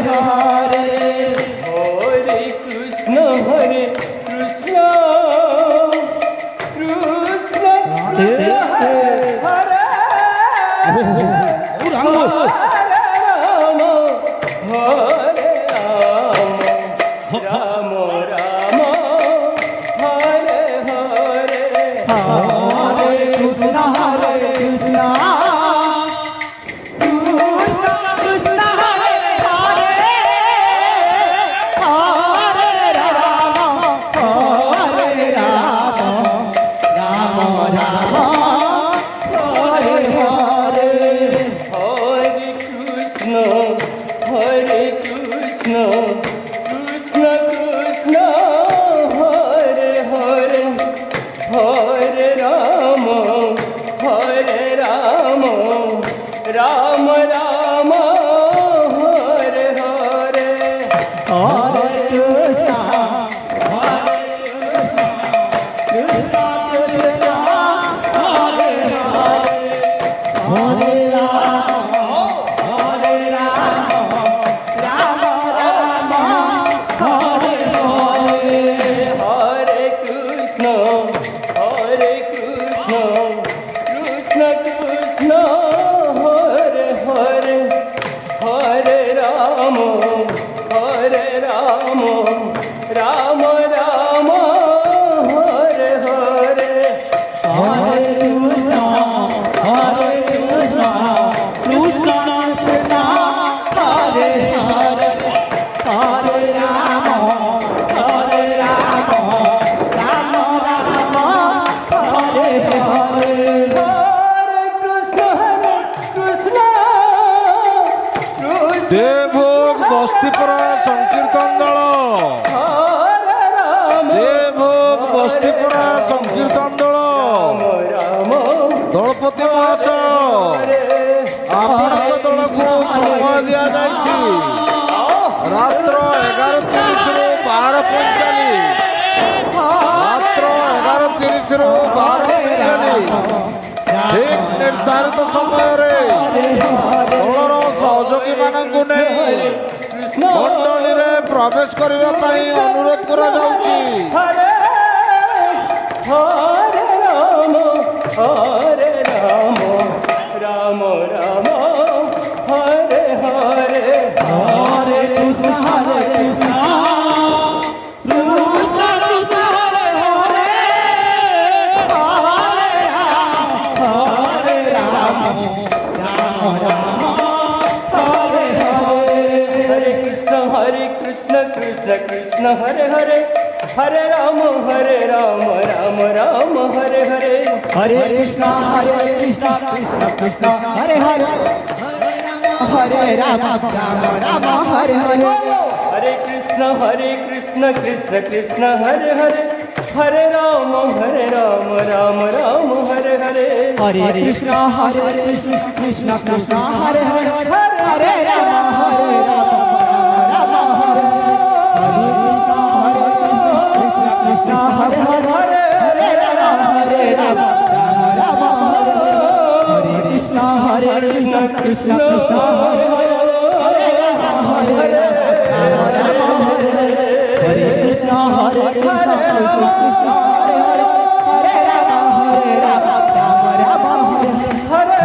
হরে হরে কৃষ্ণ কৃষ্ণ কৃষ্ণ হরে রাম হরে রাম রাম হরে হরে হরে কৃষ্ণ কৃষ্ণ কৃষ্ণ হরে হরে হরে রাম রাম রাম হরে হরে হরে কৃষ্ণ কৃষ্ণ কৃষ্ণ হরে হরে হরে রাম রাম রাম হরে হরে হরে কৃষ্ণ কৃষ্ণ কৃষ্ণ হরে হরে হরে রাম রাম রাম হরে হরে হরে কৃষ্ণ কৃষ্ণ কৃষ্ণ হরে হরে হরে রাম রাম রাম হরে হরে হরে কৃষ্ণ কৃষ্ণ কৃষ্ণ হরে হরে হরে রাম রাম রাম হরে হরে হরে কৃষ্ণ দেবভোগ বস্তিপুরা সংকীর্তন দল হরে রাম দেবভোগ বস্তিপুরা সংকীর্তন দল রাম দଳପତି ମହାଶୟ ଆପଣଙ୍କ ଦଳକୁ ସମୟ ଦିଆଯାଇଛି ରାତ୍ର 11:30ରୁ 12:45 ରାତ୍ର 11:30ରୁ 12:45 ଠିକ ନିର୍ଦ୍ଧାରିତ ସମୟରେ ଦଳର ସହଯୋଗୀମାନଙ୍କୁ ନେଇ ମଣ୍ଡଳୀରେ ପ୍ରବେଶ କରିବା ପାଇଁ ଅନୁରୋଧ କରାଯାଉଛି। ହରେ ହରେ ରାମ ରାମ ରାମ ହରେ ହରେ হরে কৃষ্ণ কৃষ্ণ কৃষ্ণ কৃষ্ণ হরে হরে হরে রাম রাম হরে হরে हरे कृष्ण कृष्ण कृष्ण हरे हरे हरे राम राम राम हरे हरे हरे कृष्ण कृष्ण कृष्ण हरे हरे हरे राम राम हरे हरे हरे कृष्ण कृष्ण कृष्ण हरे हरे हरे राम राम राम हरे हरे हरे कृष्ण कृष्ण कृष्ण हरे हरे हरे राम राम हरे हरे कृष्ण कृष्ण हरे हरे हरे राम राम हरे कृष्ण कृष्ण कृष्ण हरे हरे हरे राम राम हरे हरे कृष्ण कृष्ण कृष्ण हरे हरे हरे राम राम हरे हरे कृष्ण कृष्ण हरे हरे राम राम हरे हरे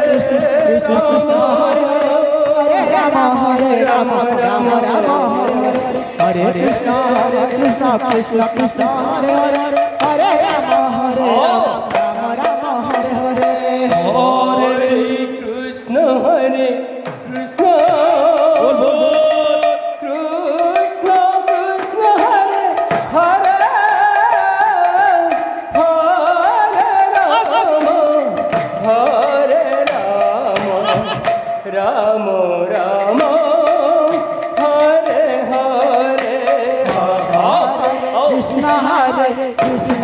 कृष्ण कृष्ण कृष्ण हरे हरे हरे राम राम हरे हरे हरे कृष्ण कृष्ण कृष्ण कृष्ण हरे हरे हरे राम राम राम हरे हरे कृष्ण हरे Krishna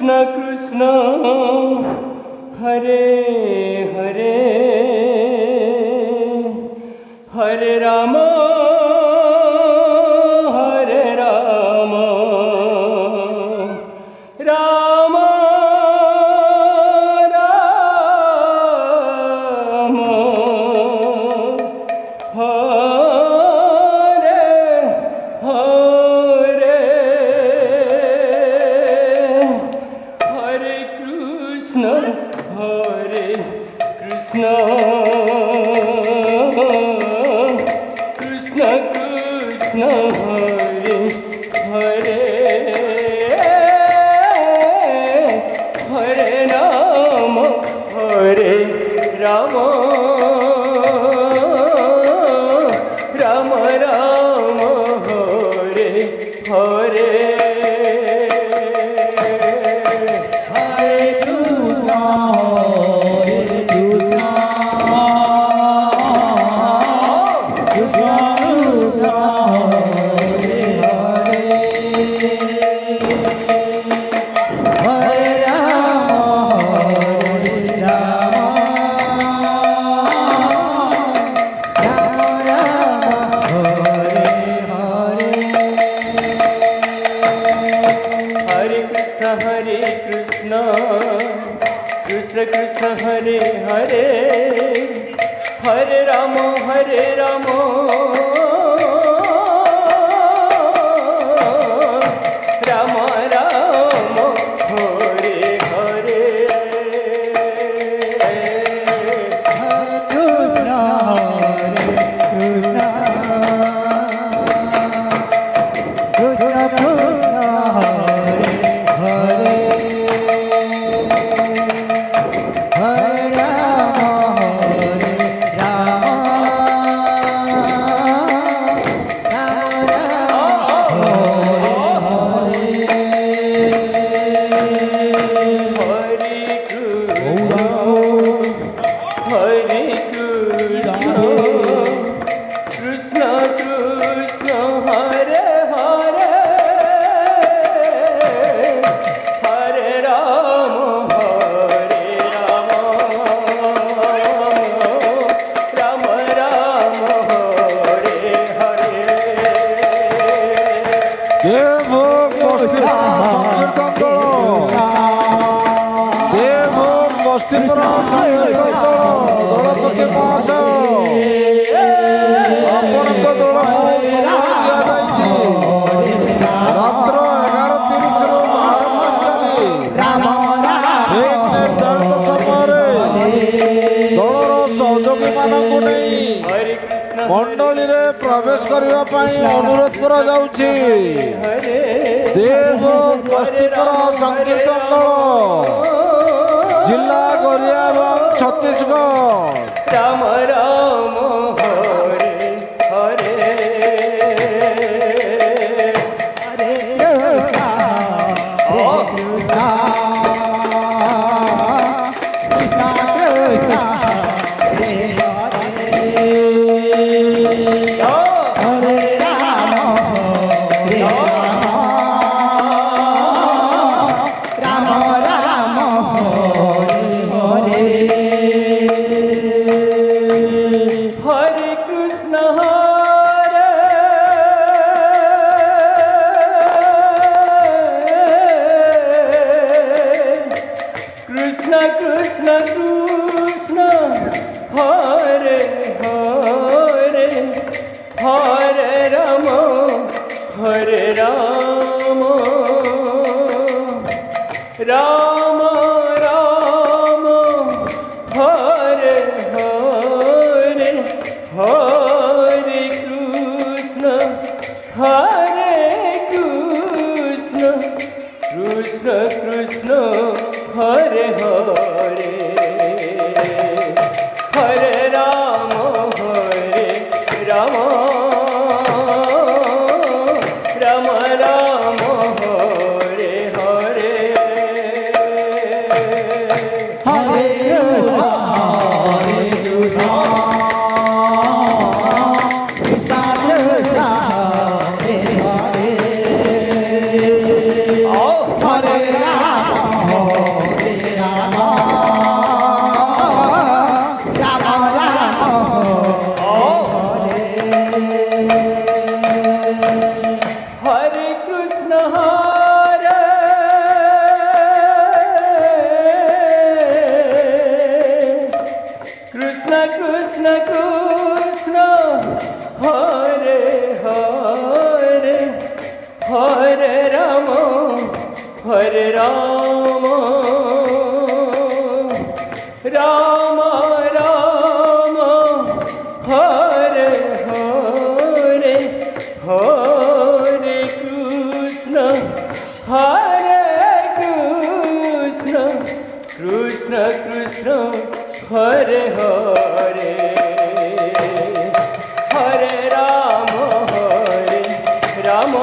Krishna Krishna Hare Hare Hare Ram Ram Ram Hare Hare Hare Krishna Krishna Krishna Hare Hare Hare Ram Ram Ram Hare Hare Hare Krishna, Hare Krishna, Krishna Krishna, Hare Hare, Hare Rama, Hare Rama, Rama Rama, Hare Hare. हरे Krishna Krishna Krishna Hare Hare Hare Ram Ram Ram Hare Hare Krishna, Hare Krishna, Krishna Krishna, Hare Hare, Hare Rama, Hare Rama, Rama Rama, Hare Hare. हरे कृष्ण कृष्ण कृष्ण हरे हरे हरे राम राम राम हरे हरे देव बस्तीपुरा संकीर्तन दल देव बस्तीपुरा संकीर्तन दल दलपति महाशय ଆପଣଙ୍କ ଦଳକୁ ସମୟ ଦିଆଯାଇଛି ରାତ୍ର 11:30 ରୁ 12:45 ଠିକ୍ ନିର୍ଦ୍ଧାରିତ ସମୟରେ ଦଳର ସହଯୋଗୀମାନଙ୍କୁ ନେଇ हरे कृष्ण ମଣ୍ଡଳୀରେ ପ୍ରବେଶ କରିବା ପାଇଁ ଅନୁରୋଧ କରାଯାଉଛି हरे ଦେବ ବସ୍ତିପୁର ସଂକୀର୍ତ୍ତନ ଦଳ ଜିଲ୍ଲା ଗରିଆ ଏବଂ Chhattisgarh Ram Ram Hare Hare Hare Krishna, Hare Krishna, Krishna Krishna, Hare Hare, Hare Rama, Hare Rama, Rama Rama, Hare Hare. हरे Krishna Krishna Krishna Krishna Hare Hare Hare Ram Ram Ram Hare Hare Hare Krishna Krishna Krishna Hare Hare Hare Ram Ram Ram Ram Hare Hare Hare Krishna, Hare Krishna, Krishna Krishna, Hare Hare, Hare Rama, Krishna Krishna Hare Hare Hare Ram Ram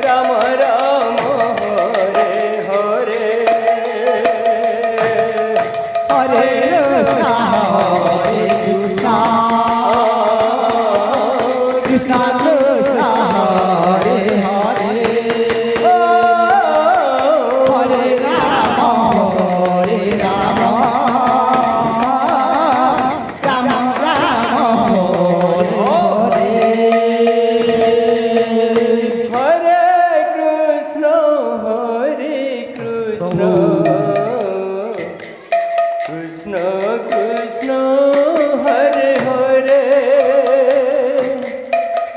Ram Ram Hare Hare Hare Krishna হরে Krishna Krishna Krishna Hare Hare Hare Ram Ram Ram Hare Hare Hare Krishna Krishna Krishna Hare Hare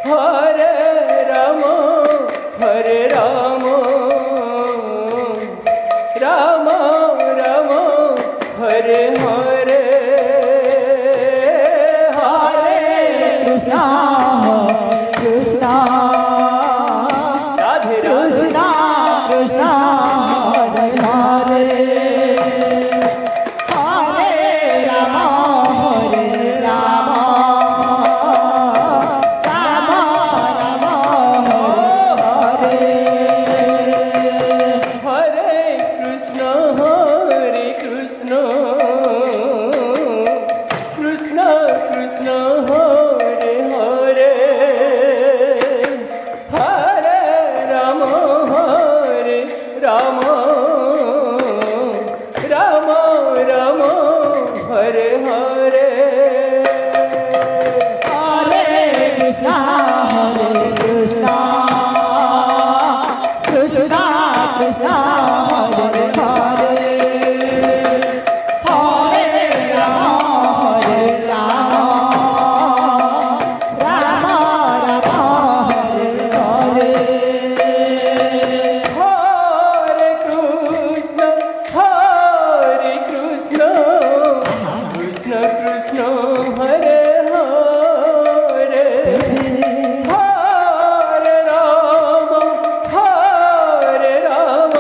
Hare Ram Ram Ram Hare Hare Hare Krishna Krishna Radhe Krishna Krishna Hare Hare Hare Ram Ram Ram Hare Hare Krishna Krishna Krishna Hare Hare Hare Ram Ram Ram Ram Hare Hare Hare Krishna Krishna Krishna Hare Hare Hare Ram Ram Ram Hare Hare Hare Krishna Krishna Krishna Hare Hare Hare Ram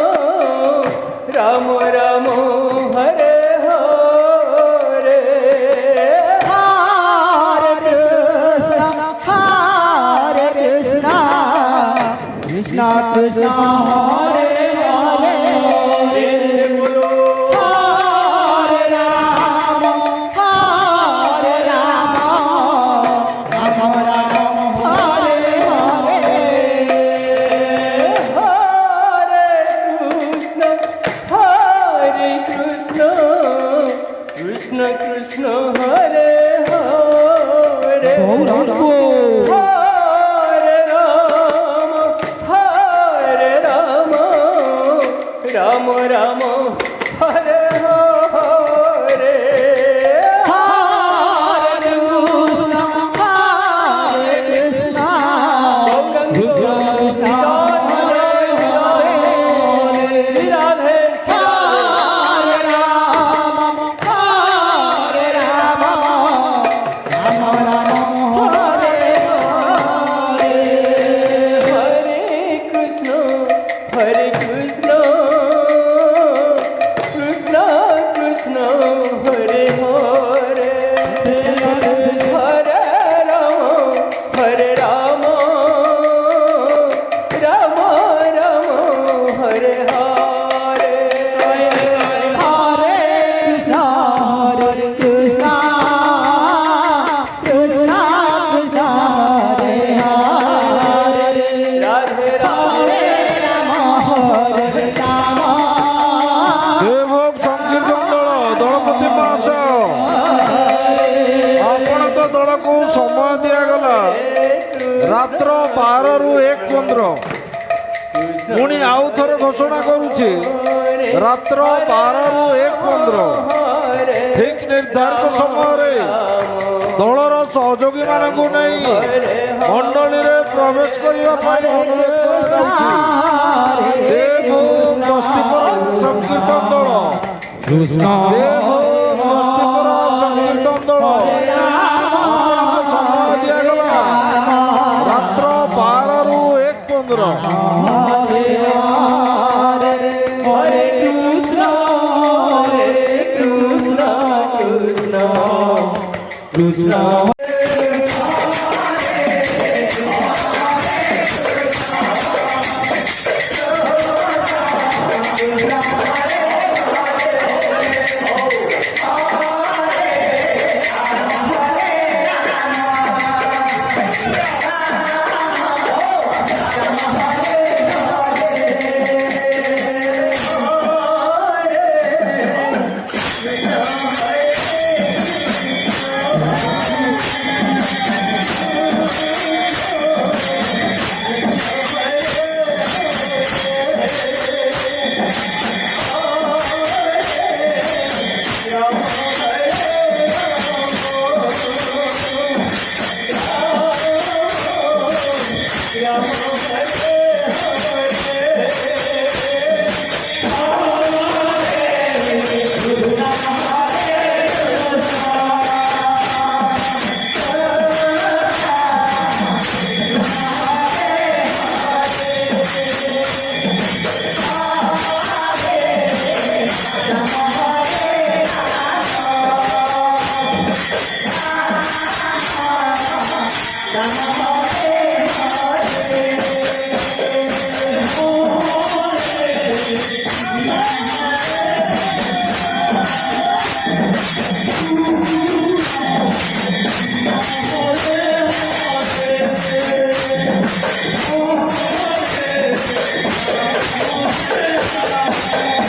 Ram Ram Hare Hare Hare Krishna, Krishna Krishna, Hare Hare, বলো Hare Rama, Hare Rama, Rama Rama, Hare Hare. হরে কৃষ্ণ কৃষ্ণ কৃষ্ণ হরে হরে গৌরাঙ্গ। হরে Ram Ram Ram Hare Hare Hare Krishna, Hare Krishna, Krishna Krishna, Hare Hare. Radhe Hare Rama, Hare Rama, Rama Rama, Hare Hare. হরে Krishna Krishna Krishna Hare Hare Hare Ram Ram Ram Hare Hare Hare Krishna, Hare Krishna, Krishna Krishna, Hare Hare. Radhe Hare Radhe Rama, Hare Rama, ଦେବଭୋଗ ସଂକୀର୍ତ୍ତନ ଦଳ ଦଳପତି ମହାଶୟ ଆପଣଙ୍କ ଦଳକୁ ସମୟ ଦିଆଗଲା ରାତ୍ର 12ରୁ 1:15 ପୁଣି ଆଉ ଥରେ ଘୋଷଣା କରୁଛି ରାତ୍ର 12ରୁ 1:15 ଠିକ ନିର୍ଦ୍ଧାରିତ ସମୟରେ ଦଳର ସହଯୋଗୀମାନଙ୍କୁ ନେଇ ମଣ୍ଡଳୀରେ ପ୍ରବେଶ କରିବା ପାଇଁ ଅନୁରୋଧ କରାଯାଉଛି। ଦେବଭୋଗ ବସ୍ତିପୁର ସଂକୀର୍ତ୍ତନ ଦଳ ଦେବଭୋଗ ବସ୍ତିପୁର ସଂକୀର୍ତ୍ତନ ଦଳ ଆପଣଙ୍କୁ ସମୟ ଦିଆଗଲା ରାତ୍ର 12ରୁ 1:15 Hare Hare, Hare Krishna. Hare